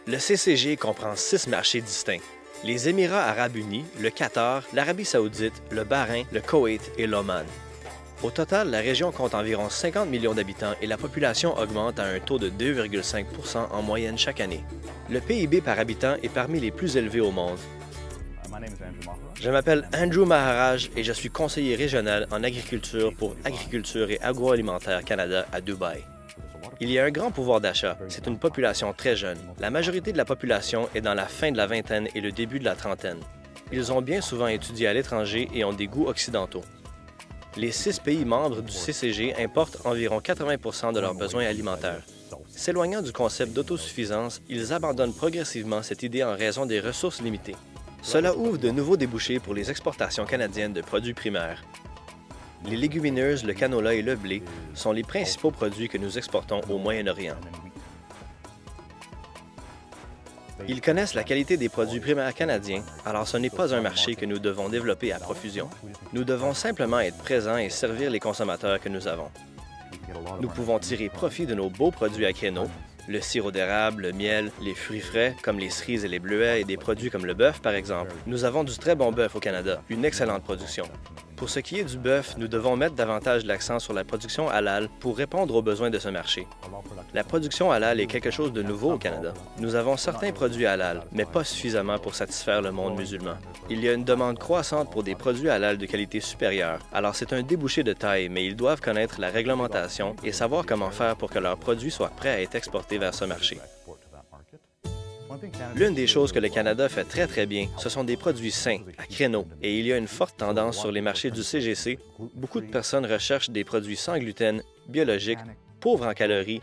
Le CCG comprend 6 marchés distincts. Les Émirats arabes unis, le Qatar, l'Arabie saoudite, le Bahreïn, le Koweït et l'Oman. Au total, la région compte environ 50 millions d'habitants et la population augmente à un taux de 2,5 % en moyenne chaque année. Le PIB par habitant est parmi les plus élevés au monde. Je m'appelle Andrew Maharaj et je suis conseiller régional en agriculture pour Agriculture et Agroalimentaire Canada à Dubaï. Il y a un grand pouvoir d'achat. C'est une population très jeune. La majorité de la population est dans la fin de la vingtaine et le début de la trentaine. Ils ont bien souvent étudié à l'étranger et ont des goûts occidentaux. Les 6 pays membres du CCG importent environ 80 % de leurs besoins alimentaires. S'éloignant du concept d'autosuffisance, ils abandonnent progressivement cette idée en raison des ressources limitées. Cela ouvre de nouveaux débouchés pour les exportations canadiennes de produits primaires. Les légumineuses, le canola et le blé sont les principaux produits que nous exportons au Moyen-Orient. Ils connaissent la qualité des produits primaires canadiens, alors ce n'est pas un marché que nous devons développer à profusion. Nous devons simplement être présents et servir les consommateurs que nous avons. Nous pouvons tirer profit de nos beaux produits à créneaux, le sirop d'érable, le miel, les fruits frais comme les cerises et les bleuets et des produits comme le bœuf par exemple. Nous avons du très bon bœuf au Canada, une excellente production. Pour ce qui est du bœuf, nous devons mettre davantage l'accent sur la production halal pour répondre aux besoins de ce marché. La production halal est quelque chose de nouveau au Canada. Nous avons certains produits halal, mais pas suffisamment pour satisfaire le monde musulman. Il y a une demande croissante pour des produits halal de qualité supérieure, alors c'est un débouché de taille, mais ils doivent connaître la réglementation et savoir comment faire pour que leurs produits soient prêts à être exportés vers ce marché. L'une des choses que le Canada fait très bien, ce sont des produits sains, à créneaux, et il y a une forte tendance sur les marchés du CGC. Beaucoup de personnes recherchent des produits sans gluten, biologiques, pauvres en calories,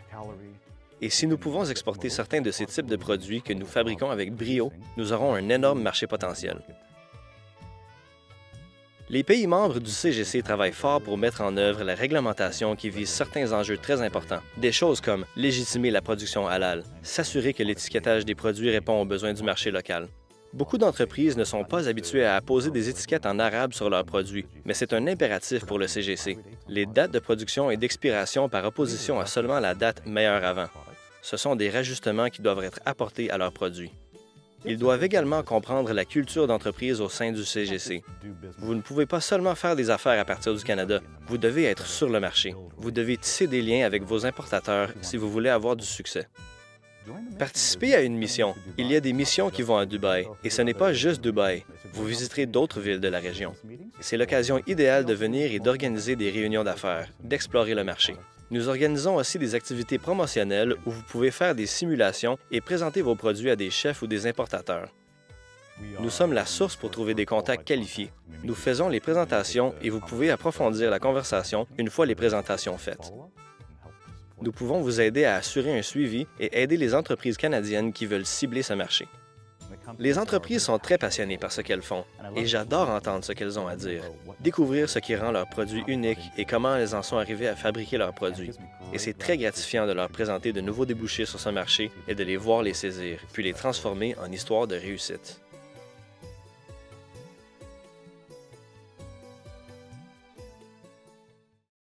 et si nous pouvons exporter certains de ces types de produits que nous fabriquons avec brio, nous aurons un énorme marché potentiel. Les pays membres du CGC travaillent fort pour mettre en œuvre la réglementation qui vise certains enjeux très importants. Des choses comme légitimer la production halal, s'assurer que l'étiquetage des produits répond aux besoins du marché local. Beaucoup d'entreprises ne sont pas habituées à apposer des étiquettes en arabe sur leurs produits, mais c'est un impératif pour le CGC. Les dates de production et d'expiration par opposition à seulement la date meilleure avant. Ce sont des rajustements qui doivent être apportés à leurs produits. Ils doivent également comprendre la culture d'entreprise au sein du CGC. Vous ne pouvez pas seulement faire des affaires à partir du Canada. Vous devez être sur le marché. Vous devez tisser des liens avec vos importateurs si vous voulez avoir du succès. Participez à une mission. Il y a des missions qui vont à Dubaï, et ce n'est pas juste Dubaï. Vous visiterez d'autres villes de la région. C'est l'occasion idéale de venir et d'organiser des réunions d'affaires, d'explorer le marché. Nous organisons aussi des activités promotionnelles où vous pouvez faire des simulations et présenter vos produits à des chefs ou des importateurs. Nous sommes la source pour trouver des contacts qualifiés. Nous faisons les présentations et vous pouvez approfondir la conversation une fois les présentations faites. Nous pouvons vous aider à assurer un suivi et aider les entreprises canadiennes qui veulent cibler ce marché. Les entreprises sont très passionnées par ce qu'elles font et j'adore entendre ce qu'elles ont à dire, découvrir ce qui rend leurs produits uniques et comment elles en sont arrivées à fabriquer leurs produits. Et c'est très gratifiant de leur présenter de nouveaux débouchés sur ce marché et de les voir les saisir, puis les transformer en histoires de réussite.